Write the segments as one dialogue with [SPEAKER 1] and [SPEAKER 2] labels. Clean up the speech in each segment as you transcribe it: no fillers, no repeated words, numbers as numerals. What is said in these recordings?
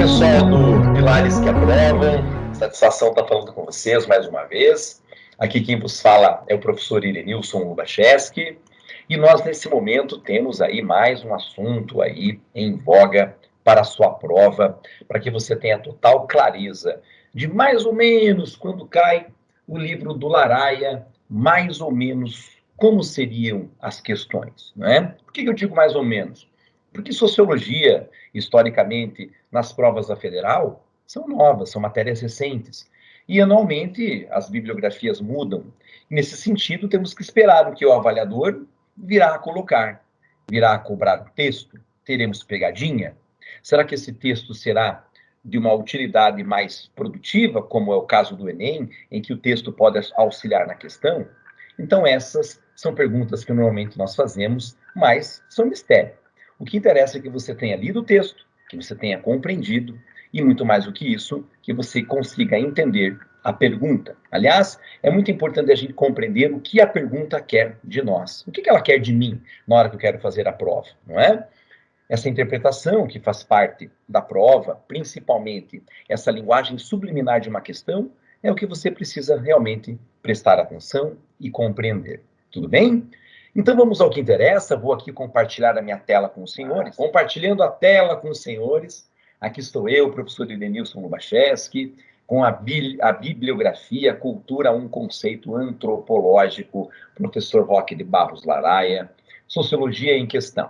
[SPEAKER 1] pessoal do Pilares que Aprovam, satisfação estar falando com vocês mais uma vez. Aqui quem vos fala é o professor Irenilson Lubacheski, e nós nesse momento temos aí mais um assunto aí em voga para a sua prova, para que você tenha total clareza de mais ou menos quando cai o livro do Laraia, mais ou menos como seriam as questões, não é? Por que eu digo mais ou menos? Porque sociologia, historicamente, nas provas da federal, são novas, são matérias recentes. E anualmente as bibliografias mudam. Nesse sentido, temos que esperar o que o avaliador virá a colocar. Virá a cobrar o texto? Teremos pegadinha? Será que esse texto será de uma utilidade mais produtiva, como é o caso do Enem, em que o texto pode auxiliar na questão? Então, essas são perguntas que normalmente nós fazemos, mas são mistério. O que interessa é que você tenha lido o texto, que você tenha compreendido, e muito mais do que isso, que você consiga entender a pergunta. Aliás, é muito importante a gente compreender o que a pergunta quer de nós. O que ela quer de mim na hora que eu quero fazer a prova, não é? Essa interpretação que faz parte da prova, principalmente essa linguagem subliminar de uma questão, é o que você precisa realmente prestar atenção e compreender. Tudo bem? Então vamos ao que interessa. Vou aqui compartilhar a minha tela com os senhores. Compartilhando a tela com os senhores. Aqui estou eu, professor Irenilson Lubacheski, com a bibliografia Cultura, um conceito antropológico, professor Roque de Barros Laraia, Sociologia em Questão.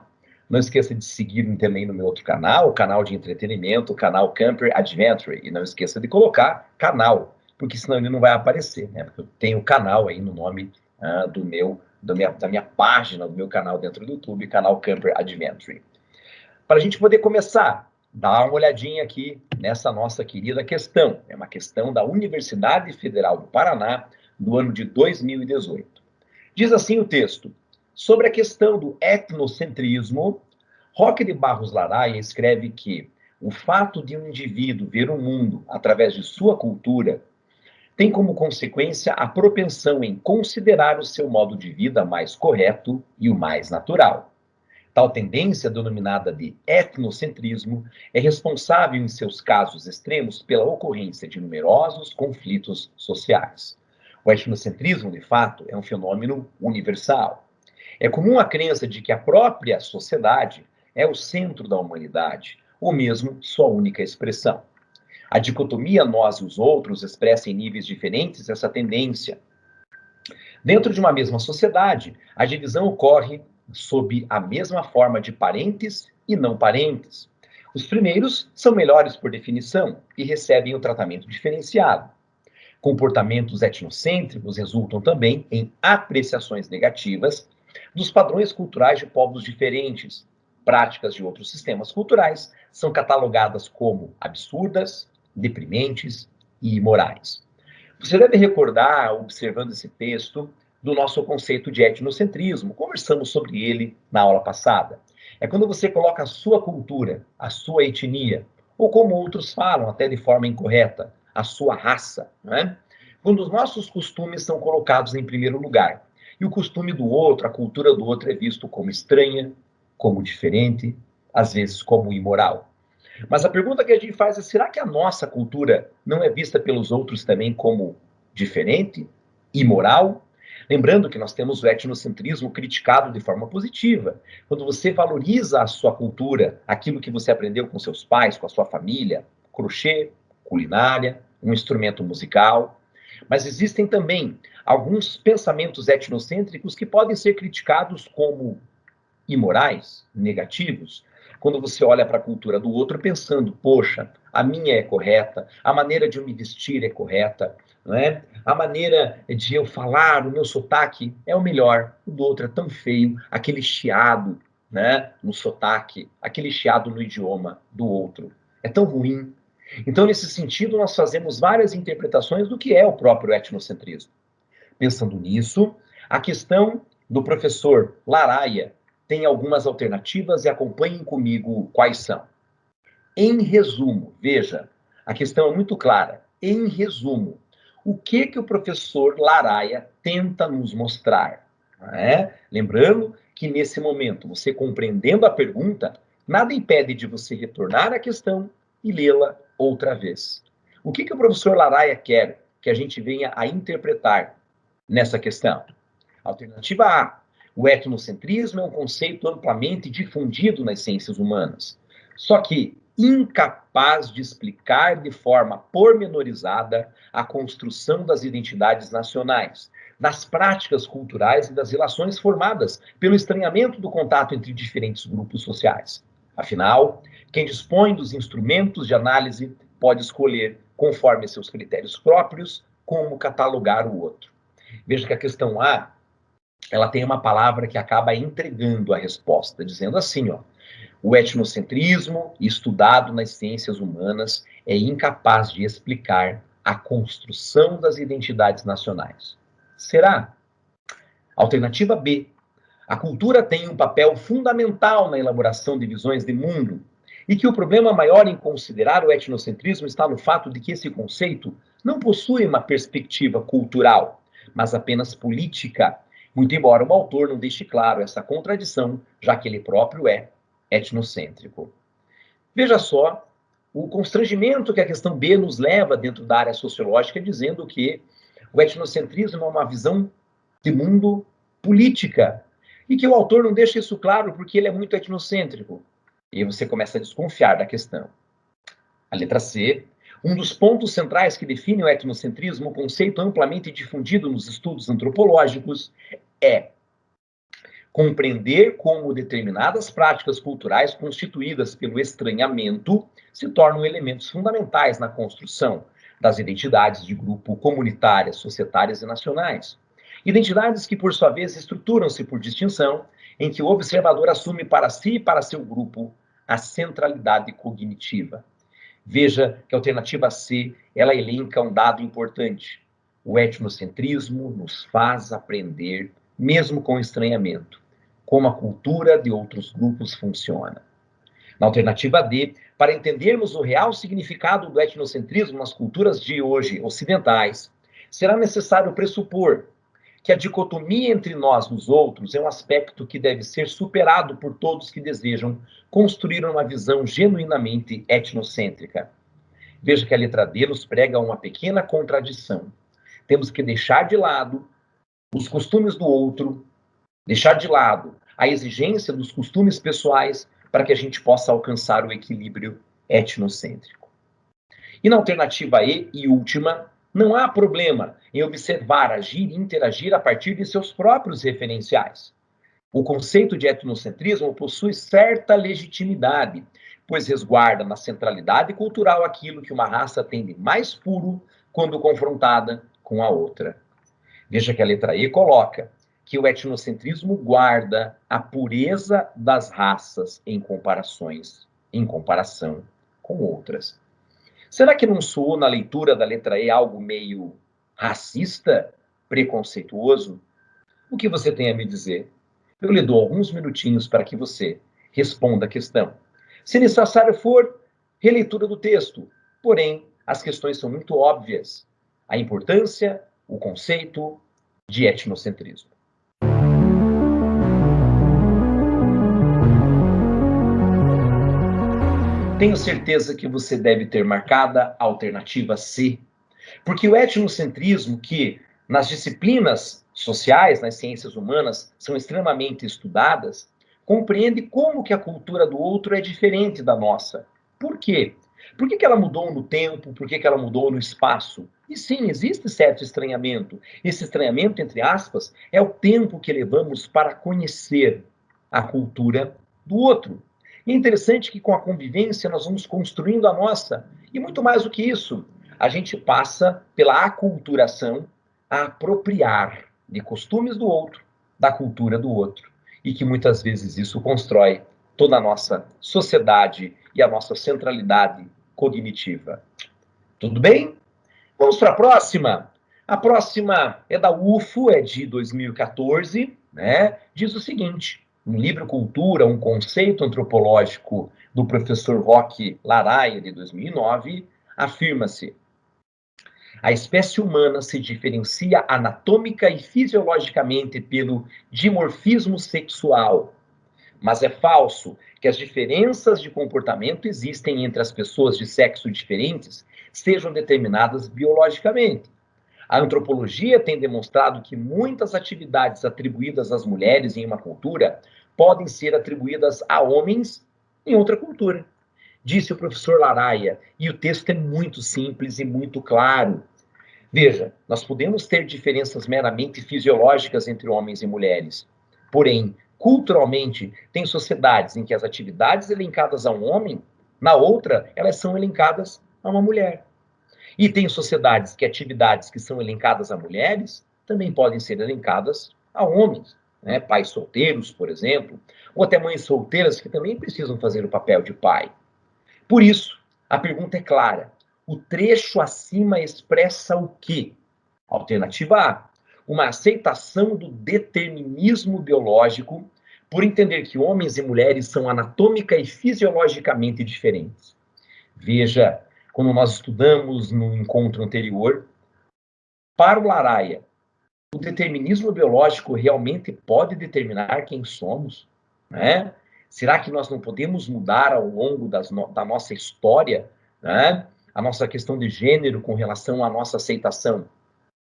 [SPEAKER 1] Não esqueça de seguir também no meu outro canal, o canal de entretenimento, o canal Camper Adventure. E não esqueça de colocar canal, porque senão ele não vai aparecer, né? Porque eu tenho canal aí no nome da minha página, do meu canal dentro do YouTube, canal Camper Adventure. Para a gente poder começar, dá uma olhadinha aqui nessa nossa querida questão. É uma questão da Universidade Federal do Paraná, do ano de 2018. Diz assim o texto: sobre a questão do etnocentrismo, Roque de Barros Laraia escreve que o fato de um indivíduo ver o mundo através de sua cultura tem como consequência a propensão em considerar o seu modo de vida mais correto e o mais natural. Tal tendência, denominada de etnocentrismo, é responsável, em seus casos extremos, pela ocorrência de numerosos conflitos sociais. O etnocentrismo, de fato, é um fenômeno universal. É comum a crença de que a própria sociedade é o centro da humanidade, ou mesmo sua única expressão. A dicotomia nós e os outros expressa em níveis diferentes essa tendência. Dentro de uma mesma sociedade, a divisão ocorre sob a mesma forma de parentes e não parentes. Os primeiros são melhores por definição e recebem um tratamento diferenciado. Comportamentos etnocêntricos resultam também em apreciações negativas dos padrões culturais de povos diferentes. Práticas de outros sistemas culturais são catalogadas como absurdas, deprimentes e imorais. Você deve recordar, observando esse texto, do nosso conceito de etnocentrismo. Conversamos sobre ele na aula passada. É quando você coloca a sua cultura, a sua etnia, ou como outros falam, até de forma incorreta, a sua raça, não é? Quando os nossos costumes são colocados em primeiro lugar. E o costume do outro, a cultura do outro é visto como estranha, como diferente, às vezes como imoral. Mas a pergunta que a gente faz é: será que a nossa cultura não é vista pelos outros também como diferente, imoral? Lembrando que nós temos o etnocentrismo criticado de forma positiva. Quando você valoriza a sua cultura, aquilo que você aprendeu com seus pais, com a sua família, crochê, culinária, um instrumento musical. Mas existem também alguns pensamentos etnocêntricos que podem ser criticados como imorais, negativos, quando você olha para a cultura do outro pensando: poxa, a minha é correta, a maneira de eu me vestir é correta, não é? A maneira de eu falar, o meu sotaque é o melhor, o do outro é tão feio, aquele chiado, né, no sotaque, aquele chiado no idioma do outro é tão ruim. Então, nesse sentido, nós fazemos várias interpretações do que é o próprio etnocentrismo. Pensando nisso, a questão do professor Laraia tem algumas alternativas e acompanhem comigo quais são. Em resumo, veja, a questão é muito clara. Em resumo, o que o professor Laraia tenta nos mostrar? Lembrando que nesse momento, você compreendendo a pergunta, nada impede de você retornar à questão e lê-la outra vez. O que o professor Laraia quer que a gente venha a interpretar nessa questão? Alternativa A. O etnocentrismo é um conceito amplamente difundido nas ciências humanas, só que incapaz de explicar de forma pormenorizada a construção das identidades nacionais, das práticas culturais e das relações formadas pelo estranhamento do contato entre diferentes grupos sociais. Afinal, quem dispõe dos instrumentos de análise pode escolher, conforme seus critérios próprios, como catalogar o outro. Veja que a questão A, ela tem uma palavra que acaba entregando a resposta, dizendo assim, ó: o etnocentrismo, estudado nas ciências humanas, é incapaz de explicar a construção das identidades nacionais. Será? Alternativa B. A cultura tem um papel fundamental na elaboração de visões de mundo e que o problema maior em considerar o etnocentrismo está no fato de que esse conceito não possui uma perspectiva cultural, mas apenas política, muito embora o autor não deixe claro essa contradição, já que ele próprio é etnocêntrico. Veja só o constrangimento que a questão B nos leva dentro da área sociológica, dizendo que o etnocentrismo é uma visão de mundo política, e que o autor não deixa isso claro porque ele é muito etnocêntrico. E aí você começa a desconfiar da questão. A letra C. Um dos pontos centrais que define o etnocentrismo, um conceito amplamente difundido nos estudos antropológicos, é compreender como determinadas práticas culturais constituídas pelo estranhamento se tornam elementos fundamentais na construção das identidades de grupo comunitárias, societárias e nacionais. Identidades que, por sua vez, estruturam-se por distinção, em que o observador assume para si e para seu grupo a centralidade cognitiva. Veja que a alternativa C, ela elenca um dado importante. O etnocentrismo nos faz aprender, mesmo com estranhamento, como a cultura de outros grupos funciona. Na alternativa D, para entendermos o real significado do etnocentrismo nas culturas de hoje ocidentais, será necessário pressupor que a dicotomia entre nós e os outros é um aspecto que deve ser superado por todos que desejam construir uma visão genuinamente etnocêntrica. Veja que a letra D nos prega uma pequena contradição. Temos que deixar de lado os costumes do outro, deixar de lado a exigência dos costumes pessoais para que a gente possa alcançar o equilíbrio etnocêntrico. E na alternativa E e última, não há problema em observar, agir e interagir a partir de seus próprios referenciais. O conceito de etnocentrismo possui certa legitimidade, pois resguarda na centralidade cultural aquilo que uma raça tem de mais puro quando confrontada com a outra. Veja que a letra E coloca que o etnocentrismo guarda a pureza das raças em comparação com outras. Será que não soou na leitura da letra E algo meio racista, preconceituoso? O que você tem a me dizer? Eu lhe dou alguns minutinhos para que você responda a questão. Se necessário for, releitura do texto. Porém, as questões são muito óbvias. A importância, o conceito de etnocentrismo. Tenho certeza que você deve ter marcada a alternativa C, porque o etnocentrismo, que nas disciplinas sociais, nas ciências humanas, são extremamente estudadas, compreende como que a cultura do outro é diferente da nossa. Por quê? Por que ela mudou no tempo? Por que ela mudou no espaço? E sim, existe certo estranhamento. Esse estranhamento, entre aspas, é o tempo que levamos para conhecer a cultura do outro. E é interessante que com a convivência nós vamos construindo a nossa. E muito mais do que isso, a gente passa pela aculturação a apropriar de costumes do outro, da cultura do outro. E que muitas vezes isso constrói toda a nossa sociedade e a nossa centralidade cognitiva. Tudo bem? Vamos para a próxima. A próxima é da UFO, é de 2014, né? Diz o seguinte: no livro Cultura, um conceito antropológico do professor Roque Laraia, de 2009, afirma-se: a espécie humana se diferencia anatômica e fisiologicamente pelo dimorfismo sexual, mas é falso que as diferenças de comportamento existem entre as pessoas de sexo diferentes sejam determinadas biologicamente. A antropologia tem demonstrado que muitas atividades atribuídas às mulheres em uma cultura podem ser atribuídas a homens em outra cultura, disse o professor Laraia, e o texto é muito simples e muito claro. Veja, nós podemos ter diferenças meramente fisiológicas entre homens e mulheres, porém, culturalmente, tem sociedades em que as atividades elencadas a um homem, na outra, elas são elencadas a uma mulher. E tem sociedades que atividades que são elencadas a mulheres também podem ser elencadas a homens, né? Pais solteiros, por exemplo, ou até mães solteiras que também precisam fazer o papel de pai. Por isso, a pergunta é clara. O trecho acima expressa o quê? Alternativa A, uma aceitação do determinismo biológico por entender que homens e mulheres são anatômica e fisiologicamente diferentes. Veja, quando nós estudamos no encontro anterior, para o Laraia, o determinismo biológico realmente pode determinar quem somos, né? Será que nós não podemos mudar ao longo da nossa história, né? A nossa questão de gênero com relação à nossa aceitação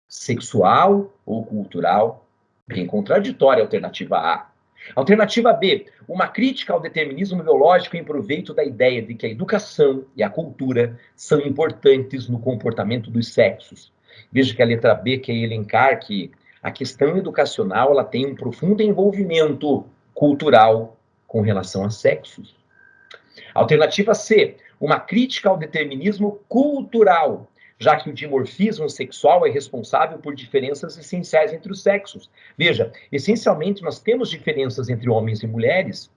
[SPEAKER 1] sexual ou cultural? Bem contraditória a alternativa A. Alternativa B, uma crítica ao determinismo biológico em proveito da ideia de que a educação e a cultura são importantes no comportamento dos sexos. Veja que a letra B quer elencar que a questão educacional ela tem um profundo envolvimento cultural com relação a sexos. Alternativa C, uma crítica ao determinismo cultural, já que o dimorfismo sexual é responsável por diferenças essenciais entre os sexos. Veja, essencialmente nós temos diferenças entre homens e mulheres,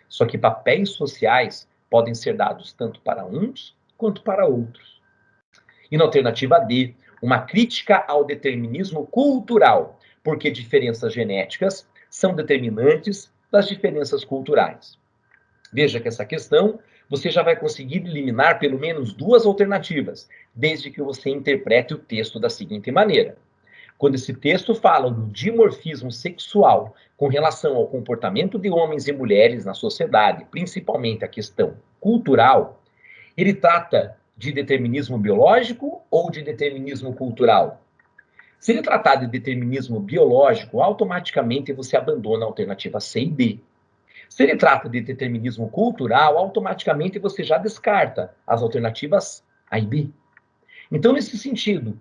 [SPEAKER 1] só que papéis sociais podem ser dados tanto para uns quanto para outros. E na alternativa D, uma crítica ao determinismo cultural, porque diferenças genéticas são determinantes das diferenças culturais. Veja que essa questão você já vai conseguir eliminar pelo menos duas alternativas, desde que você interprete o texto da seguinte maneira. Quando esse texto fala do dimorfismo sexual com relação ao comportamento de homens e mulheres na sociedade, principalmente a questão cultural, ele trata de determinismo biológico ou de determinismo cultural? Se ele tratar de determinismo biológico, automaticamente você abandona a alternativa C e D. Se ele trata de determinismo cultural, automaticamente você já descarta as alternativas A e B. Então, nesse sentido,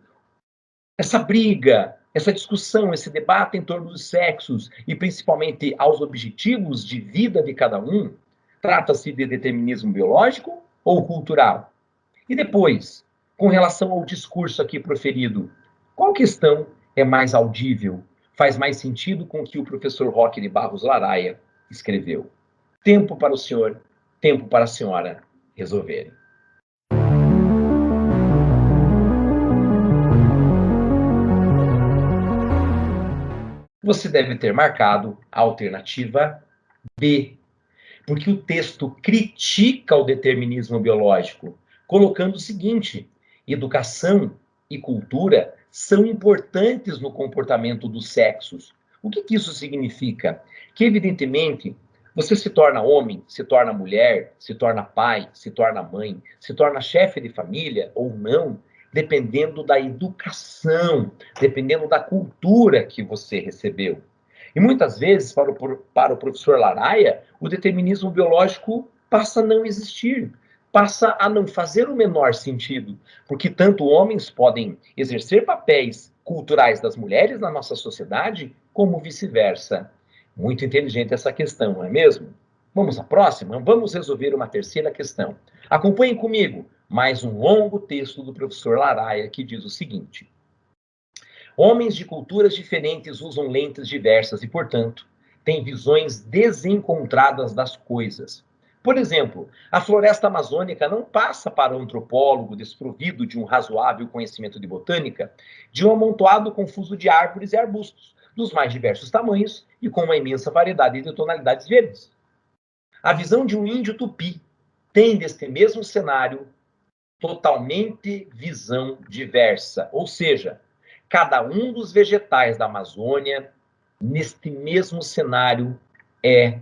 [SPEAKER 1] essa briga, essa discussão, esse debate em torno dos sexos e principalmente aos objetivos de vida de cada um, trata-se de determinismo biológico ou cultural? E depois, com relação ao discurso aqui proferido, qual questão é mais audível, faz mais sentido com o que o professor Roque de Barros Laraia escreveu? Tempo para o senhor, tempo para a senhora resolverem. Você deve ter marcado a alternativa B, porque o texto critica o determinismo biológico, colocando o seguinte: educação e cultura são importantes no comportamento dos sexos. O que isso significa? Que, evidentemente, você se torna homem, se torna mulher, se torna pai, se torna mãe, se torna chefe de família ou não, dependendo da educação, dependendo da cultura que você recebeu. E muitas vezes, para o professor Laraia, o determinismo biológico passa a não existir, passa a não fazer o menor sentido, porque tanto homens podem exercer papéis culturais das mulheres na nossa sociedade, como vice-versa. Muito inteligente essa questão, não é mesmo? Vamos à próxima? Vamos resolver uma terceira questão. Acompanhem comigo mais um longo texto do professor Laraia que diz o seguinte: homens de culturas diferentes usam lentes diversas e, portanto, têm visões desencontradas das coisas. Por exemplo, a floresta amazônica não passa para o antropólogo desprovido de um razoável conhecimento de botânica de um amontoado confuso de árvores e arbustos, dos mais diversos tamanhos e com uma imensa variedade de tonalidades verdes. A visão de um índio tupi tem deste mesmo cenário totalmente visão diversa, ou seja, cada um dos vegetais da Amazônia, neste mesmo cenário, é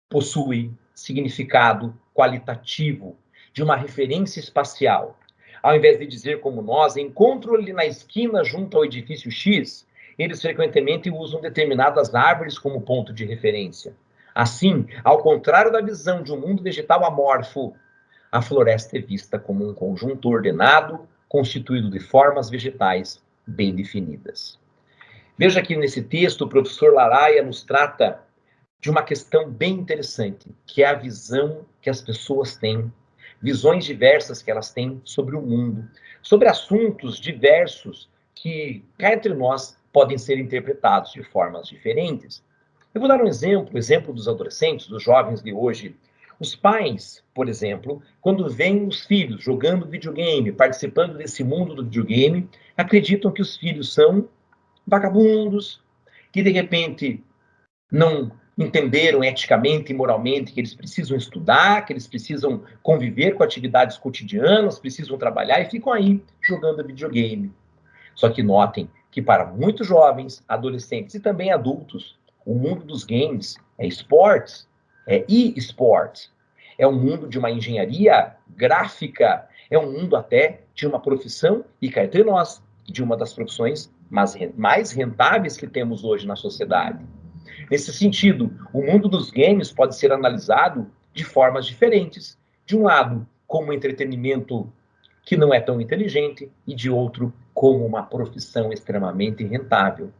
[SPEAKER 1] possui significado qualitativo, de uma referência espacial. Ao invés de dizer como nós, encontro ali na esquina junto ao edifício X, eles frequentemente usam determinadas árvores como ponto de referência. Assim, ao contrário da visão de um mundo vegetal amorfo, a floresta é vista como um conjunto ordenado, constituído de formas vegetais bem definidas. Veja que nesse texto o professor Laraia nos trata de uma questão bem interessante, que é a visão que as pessoas têm, visões diversas que elas têm sobre o mundo, sobre assuntos diversos que, cá entre nós, podem ser interpretados de formas diferentes. Eu vou dar um exemplo, o exemplo dos adolescentes, dos jovens de hoje. Os pais, por exemplo, quando veem os filhos jogando videogame, participando desse mundo do videogame, acreditam que os filhos são vagabundos, que de repente não entenderam eticamente e moralmente que eles precisam estudar, que eles precisam conviver com atividades cotidianas, precisam trabalhar e ficam aí jogando videogame. Só que notem que para muitos jovens, adolescentes e também adultos, o mundo dos games é esportes, é e-sports, é um mundo de uma engenharia gráfica, é um mundo até de uma profissão, e cá entre nós, de uma das profissões mais rentáveis que temos hoje na sociedade. Nesse sentido, o mundo dos games pode ser analisado de formas diferentes. De um lado, como entretenimento que não é tão inteligente, e de outro, como uma profissão extremamente rentável.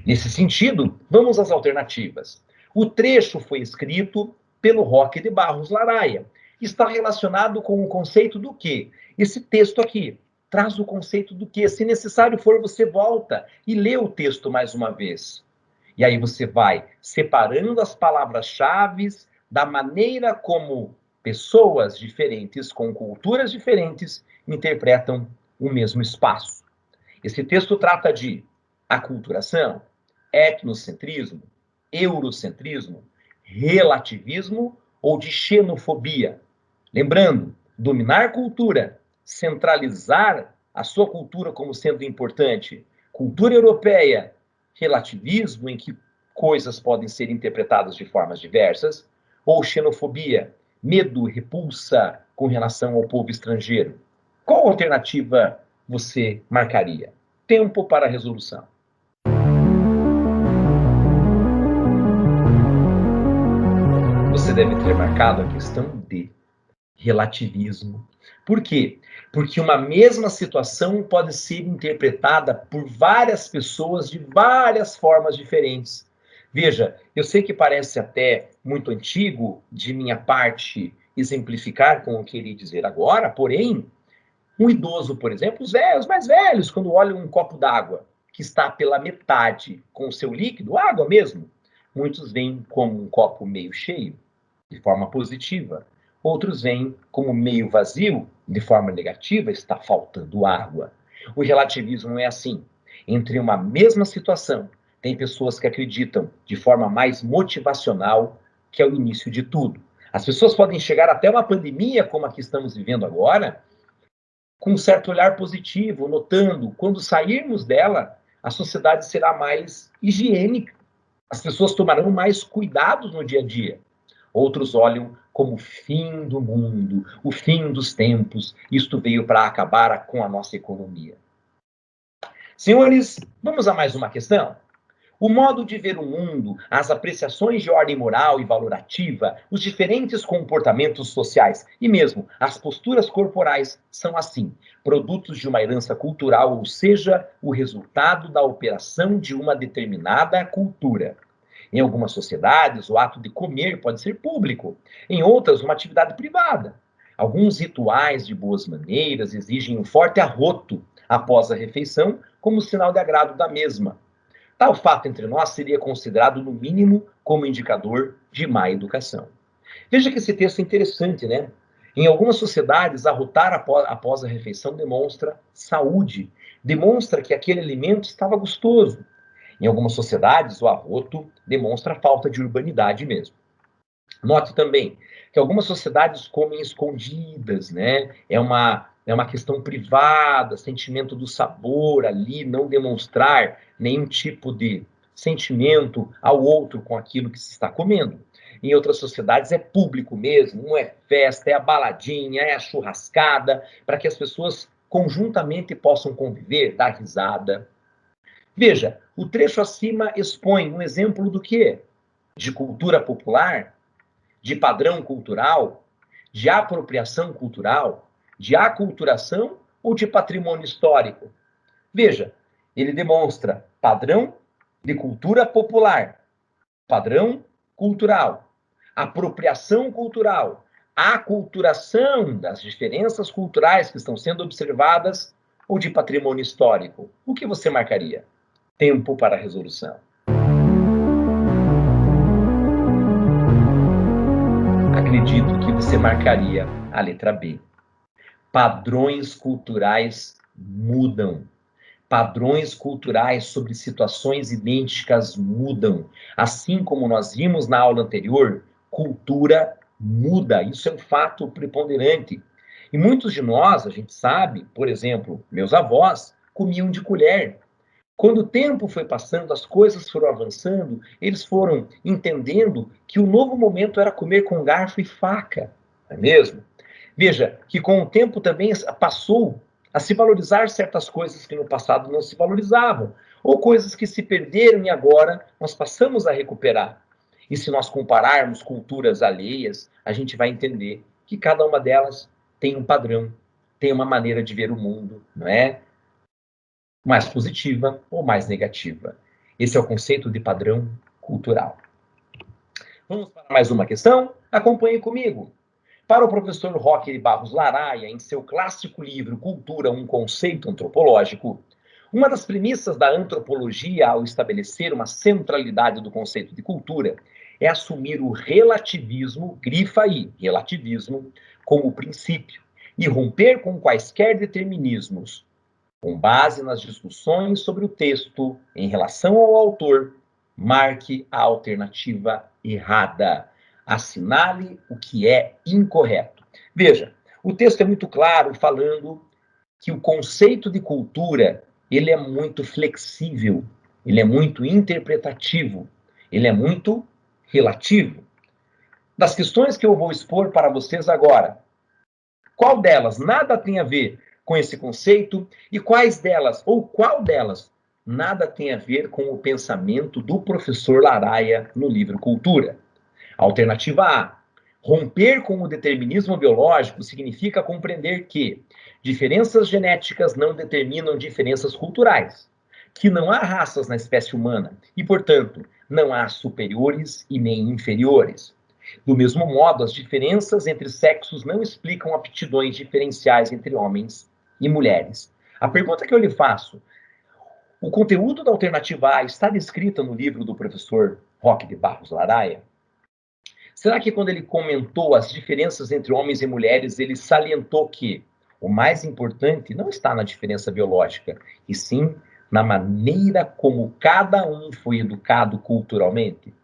[SPEAKER 1] Nesse sentido, vamos às alternativas. O trecho foi escrito pelo Roque de Barros Laraia. Está relacionado com o conceito do quê? Esse texto aqui traz o conceito do quê? Se necessário for, você volta e lê o texto mais uma vez. E aí você vai separando as palavras-chave da maneira como pessoas diferentes, com culturas diferentes, interpretam o mesmo espaço. Esse texto trata de aculturação, etnocentrismo, eurocentrismo, relativismo ou de xenofobia. Lembrando, dominar cultura, centralizar a sua cultura como sendo importante, cultura europeia, relativismo em que coisas podem ser interpretadas de formas diversas, ou xenofobia, medo, repulsa com relação ao povo estrangeiro. Qual alternativa você marcaria? Tempo para a resolução. Você deve ter marcado a questão de relativismo. Por quê? Porque uma mesma situação pode ser interpretada por várias pessoas de várias formas diferentes. Veja, eu sei que parece até muito antigo de minha parte exemplificar com o que irei dizer agora, porém, um idoso, por exemplo, os mais velhos, quando olham um copo d'água que está pela metade com o seu líquido, água mesmo, muitos veem como um copo meio cheio, de forma positiva. Outros veem como meio vazio, de forma negativa, está faltando água. O relativismo é assim. Entre uma mesma situação, tem pessoas que acreditam de forma mais motivacional que é o início de tudo. As pessoas podem chegar até uma pandemia como a que estamos vivendo agora, com um certo olhar positivo, notando, quando sairmos dela, a sociedade será mais higiênica. As pessoas tomarão mais cuidados no dia a dia. Outros olham como o fim do mundo, o fim dos tempos. Isto veio para acabar com a nossa economia. Senhores, vamos a mais uma questão? O modo de ver o mundo, as apreciações de ordem moral e valorativa, os diferentes comportamentos sociais e mesmo as posturas corporais são assim, produtos de uma herança cultural, ou seja, o resultado da operação de uma determinada cultura. Em algumas sociedades, o ato de comer pode ser público, em outras, uma atividade privada. Alguns rituais de boas maneiras exigem um forte arroto após a refeição, como sinal de agrado da mesma. Tal fato entre nós seria considerado, no mínimo, como indicador de má educação. Veja que esse texto é interessante, né? Em algumas sociedades, arrotar após a refeição demonstra saúde, demonstra que aquele alimento estava gostoso. Em algumas sociedades, o arroto demonstra falta de urbanidade mesmo. Note também que algumas sociedades comem escondidas, né? É uma questão privada, sentimento do sabor ali, não demonstrar nenhum tipo de sentimento ao outro com aquilo que se está comendo. em outras sociedades é público mesmo, não é festa, é a baladinha, é a churrascada, para que as pessoas conjuntamente possam conviver, dar risada. Veja, o trecho acima expõe um exemplo do quê? De cultura popular, de padrão cultural, de apropriação cultural, de aculturação ou de patrimônio histórico. Veja, ele demonstra padrão de cultura popular, padrão cultural, apropriação cultural, aculturação das diferenças culturais que estão sendo observadas ou de patrimônio histórico. O que você marcaria? Tempo para a resolução. Acredito que você marcaria a letra B. Padrões culturais mudam. Padrões culturais sobre situações idênticas mudam. Assim como nós vimos na aula anterior, cultura muda. Isso é um fato preponderante. E muitos de nós, a gente sabe, por exemplo, meus avós comiam de colher. Quando o tempo foi passando, as coisas foram avançando, eles foram entendendo que o novo momento era comer com garfo e faca, não é mesmo? Veja que com o tempo também passou a se valorizar certas coisas que no passado não se valorizavam, ou coisas que se perderam e agora nós passamos a recuperar. E se nós compararmos culturas alheias, a gente vai entender que cada uma delas tem um padrão, tem uma maneira de ver o mundo, não é? Mais positiva ou mais negativa. Esse é o conceito de padrão cultural. Vamos para mais uma questão? Acompanhe comigo. Para o professor Roque de Barros Laraia, em seu clássico livro Cultura, um conceito antropológico, uma das premissas da antropologia ao estabelecer uma centralidade do conceito de cultura é assumir o relativismo, grifa aí, relativismo, como princípio, e romper com quaisquer determinismos, com base nas discussões sobre o texto em relação ao autor, marque a alternativa errada. Assinale o que é incorreto. Veja, o texto é muito claro falando que o conceito de cultura, ele é muito flexível, ele é muito interpretativo, ele é muito relativo. Das questões que eu vou expor para vocês agora, qual delas nada tem a ver com esse conceito e quais delas, ou qual delas, nada tem a ver com o pensamento do professor Laraia no livro Cultura? Alternativa A. Romper com o determinismo biológico significa compreender que diferenças genéticas não determinam diferenças culturais, que não há raças na espécie humana e, portanto, não há superiores e nem inferiores. Do mesmo modo, as diferenças entre sexos não explicam aptidões diferenciais entre homens e mulheres. A pergunta que eu lhe faço: o conteúdo da alternativa A está descrita no livro do professor Roque de Barros Laraia? Será que quando ele comentou as diferenças entre homens e mulheres, ele salientou que o mais importante não está na diferença biológica, e sim na maneira como cada um foi educado culturalmente?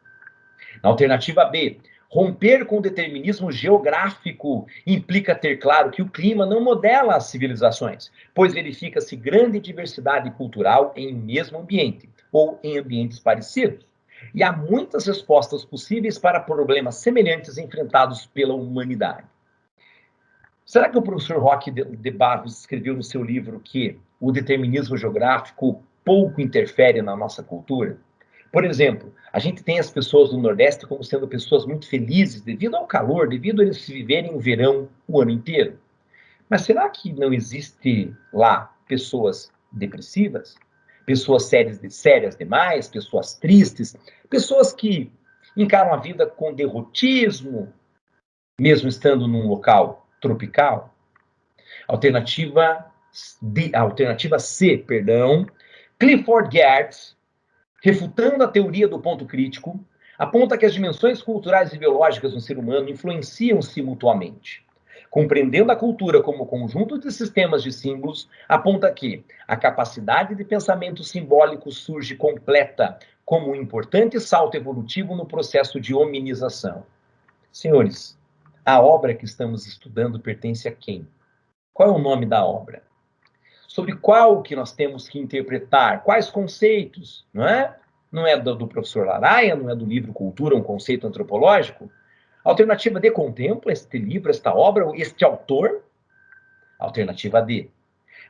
[SPEAKER 1] Na alternativa B, romper com o determinismo geográfico implica ter claro que o clima não modela as civilizações, pois verifica-se grande diversidade cultural em um mesmo ambiente, ou em ambientes parecidos. E há muitas respostas possíveis para problemas semelhantes enfrentados pela humanidade. Será que o professor Roque de Barros escreveu no seu livro que o determinismo geográfico pouco interfere na nossa cultura? Por exemplo, a gente tem as pessoas do Nordeste como sendo pessoas muito felizes devido ao calor, devido a eles viverem o verão o ano inteiro. Mas será que não existe lá pessoas depressivas? Pessoas sérias demais, pessoas tristes, pessoas que encaram a vida com derrotismo, mesmo estando num local tropical? Alternativa C, perdão. Clifford Geertz, refutando a teoria do ponto crítico, aponta que as dimensões culturais e biológicas no ser humano influenciam-se mutuamente. Compreendendo a cultura como conjunto de sistemas de símbolos, aponta que a capacidade de pensamento simbólico surge completa como um importante salto evolutivo no processo de hominização. Senhores, a obra que estamos estudando pertence a quem? Qual é o nome da obra? Sobre qual que nós temos que interpretar? Quais conceitos, não é? Não é do professor Laraia, não é do livro Cultura, um conceito antropológico? Alternativa D, contempla este livro, esta obra, este autor? Alternativa D,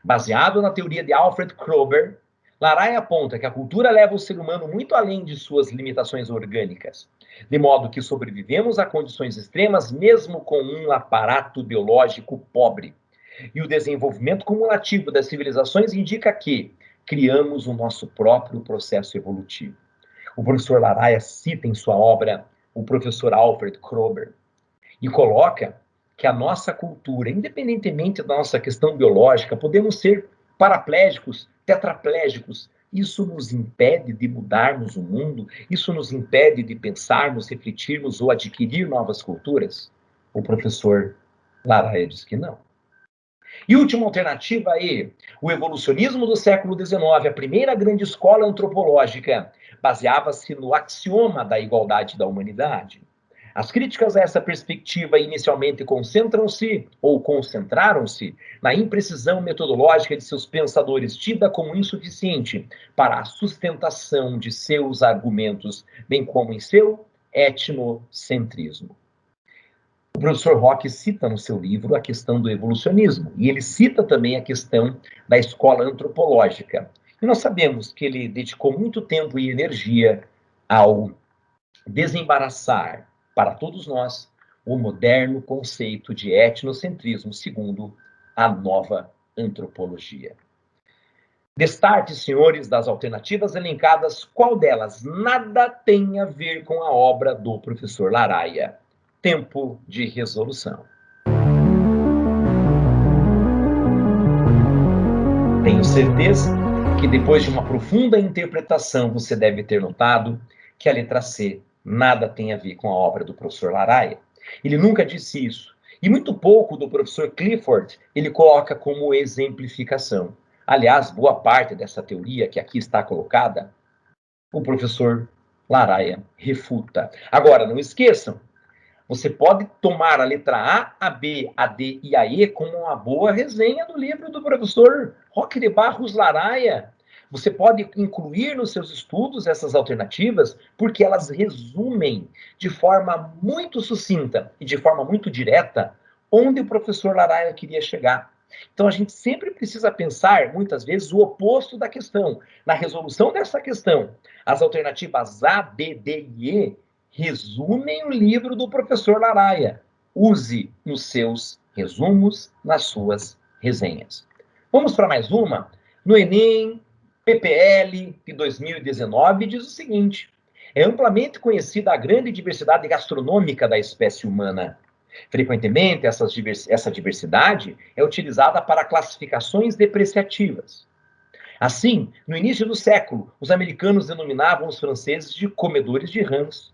[SPEAKER 1] baseado na teoria de Alfred Kroeber, Laraia aponta que a cultura leva o ser humano muito além de suas limitações orgânicas, de modo que sobrevivemos a condições extremas mesmo com um aparato biológico pobre. E o desenvolvimento cumulativo das civilizações indica que criamos o nosso próprio processo evolutivo. O professor Laraia cita em sua obra o professor Alfred Kroeber e coloca que a nossa cultura, independentemente da nossa questão biológica, podemos ser paraplégicos, tetraplégicos. Isso nos impede de mudarmos o mundo? Isso nos impede de pensarmos, refletirmos ou adquirir novas culturas? O professor Laraia diz que não. E última alternativa aí, o evolucionismo do século XIX, a primeira grande escola antropológica, baseava-se no axioma da igualdade da humanidade. As críticas a essa perspectiva inicialmente concentram-se, ou concentraram-se, na imprecisão metodológica de seus pensadores, tida como insuficiente para a sustentação de seus argumentos, bem como em seu etnocentrismo. O professor Roque cita no seu livro a questão do evolucionismo, e ele cita também a questão da escola antropológica. E nós sabemos que ele dedicou muito tempo e energia ao desembaraçar para todos nós o moderno conceito de etnocentrismo segundo a nova antropologia. Destarte, senhores, das alternativas elencadas, qual delas nada tem a ver com a obra do professor Laraia? Tempo de resolução. Tenho certeza que depois de uma profunda interpretação você deve ter notado que a letra C nada tem a ver com a obra do professor Laraia. Ele nunca disse isso. E muito pouco do professor Clifford ele coloca como exemplificação. Aliás, boa parte dessa teoria que aqui está colocada, o professor Laraia refuta. Agora, não esqueçam, você pode tomar a letra A, a B, a D e a E como uma boa resenha do livro do professor Roque de Barros Laraia. Você pode incluir nos seus estudos essas alternativas, porque elas resumem de forma muito sucinta e de forma muito direta onde o professor Laraia queria chegar. Então a gente sempre precisa pensar, muitas vezes, o oposto da questão. Na resolução dessa questão, as alternativas A, B, D e E resumem o livro do professor Laraia. Use nos seus resumos, nas suas resenhas. Vamos para mais uma? No Enem, PPL de 2019 diz o seguinte: é amplamente conhecida a grande diversidade gastronômica da espécie humana. Frequentemente, essa diversidade é utilizada para classificações depreciativas. Assim, no início do século, os americanos denominavam os franceses de comedores de rãs.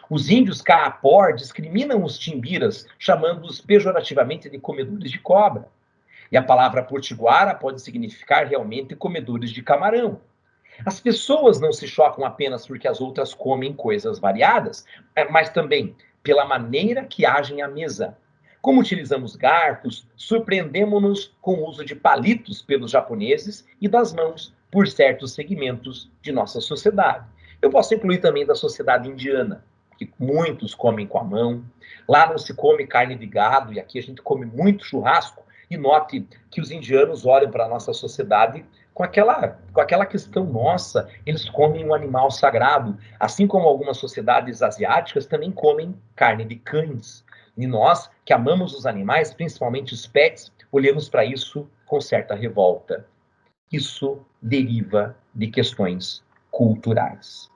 [SPEAKER 1] Os índios Kaapor discriminam os timbiras, chamando-os pejorativamente de comedores de cobra. E a palavra potiguara pode significar realmente comedores de camarão. As pessoas não se chocam apenas porque as outras comem coisas variadas, mas também pela maneira que agem à mesa. Como utilizamos garfos, surpreendemos-nos com o uso de palitos pelos japoneses e das mãos por certos segmentos de nossa sociedade. Eu posso incluir também da sociedade indiana, que muitos comem com a mão. Lá não se come carne de gado, e aqui a gente come muito churrasco. E note que os indianos olham para a nossa sociedade com aquela questão nossa, eles comem um animal sagrado, assim como algumas sociedades asiáticas também comem carne de cães. E nós, que amamos os animais, principalmente os pets, olhamos para isso com certa revolta. Isso deriva de questões culturais.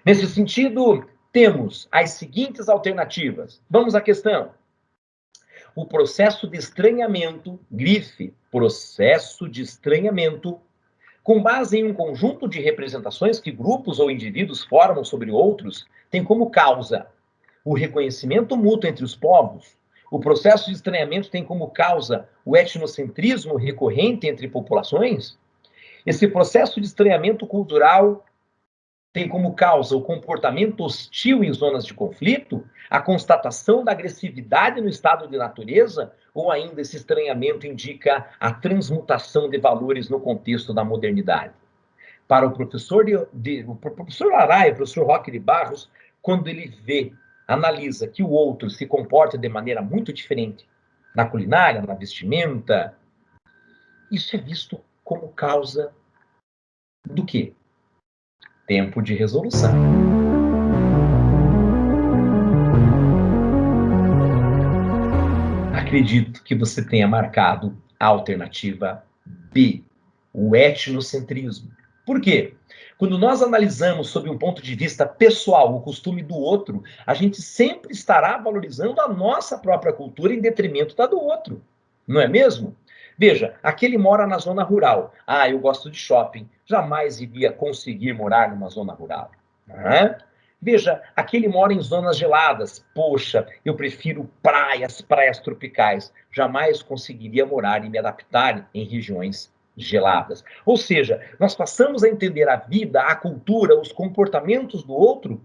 [SPEAKER 1] Nesse sentido, temos as seguintes alternativas. Vamos à questão. O processo de estranhamento, grife, processo de estranhamento, com base em um conjunto de representações que grupos ou indivíduos formam sobre outros, tem como causa o reconhecimento mútuo entre os povos. O processo de estranhamento tem como causa o etnocentrismo recorrente entre populações. Esse processo de estranhamento cultural tem como causa o comportamento hostil em zonas de conflito, a constatação da agressividade no estado de natureza, ou ainda esse estranhamento indica a transmutação de valores no contexto da modernidade. para o professor, o professor Araia, o professor Roque de Barros, quando ele vê, analisa que o outro se comporta de maneira muito diferente na culinária, na vestimenta, isso é visto como causa do quê? Tempo de resolução. Acredito que você tenha marcado a alternativa B, o etnocentrismo. Por quê? Quando nós analisamos sob um ponto de vista pessoal o costume do outro, a gente sempre estará valorizando a nossa própria cultura em detrimento da do outro. Não é mesmo? Veja, aquele mora na zona rural. Ah, eu gosto de shopping. Jamais iria conseguir morar numa zona rural. Não é? Veja, aquele mora em zonas geladas. Poxa, eu prefiro praias, praias tropicais. Jamais conseguiria morar e me adaptar em regiões geladas. Ou seja, nós passamos a entender a vida, a cultura, os comportamentos do outro,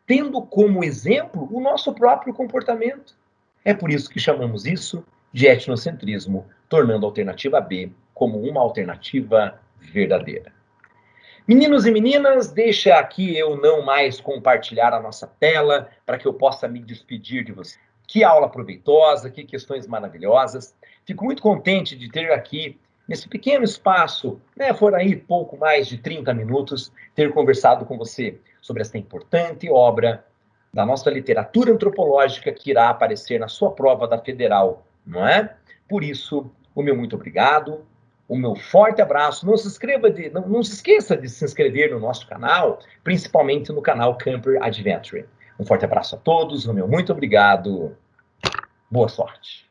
[SPEAKER 1] tendo como exemplo o nosso próprio comportamento. É por isso que chamamos isso de etnocentrismo, tornando a alternativa B como uma alternativa verdadeira. Meninos e meninas, deixa aqui eu não mais compartilhar a nossa tela para que eu possa me despedir de você. Que aula proveitosa, que questões maravilhosas. Fico muito contente de ter aqui, nesse pequeno espaço, foram aí pouco mais de 30 minutos, ter conversado com você sobre esta importante obra da nossa literatura antropológica que irá aparecer na sua prova da Federal, não é? Por isso, o meu muito obrigado, o meu forte abraço. Não se esqueça de se inscrever no nosso canal, principalmente no canal Camper Adventure. Um forte abraço a todos, o meu muito obrigado. Boa sorte.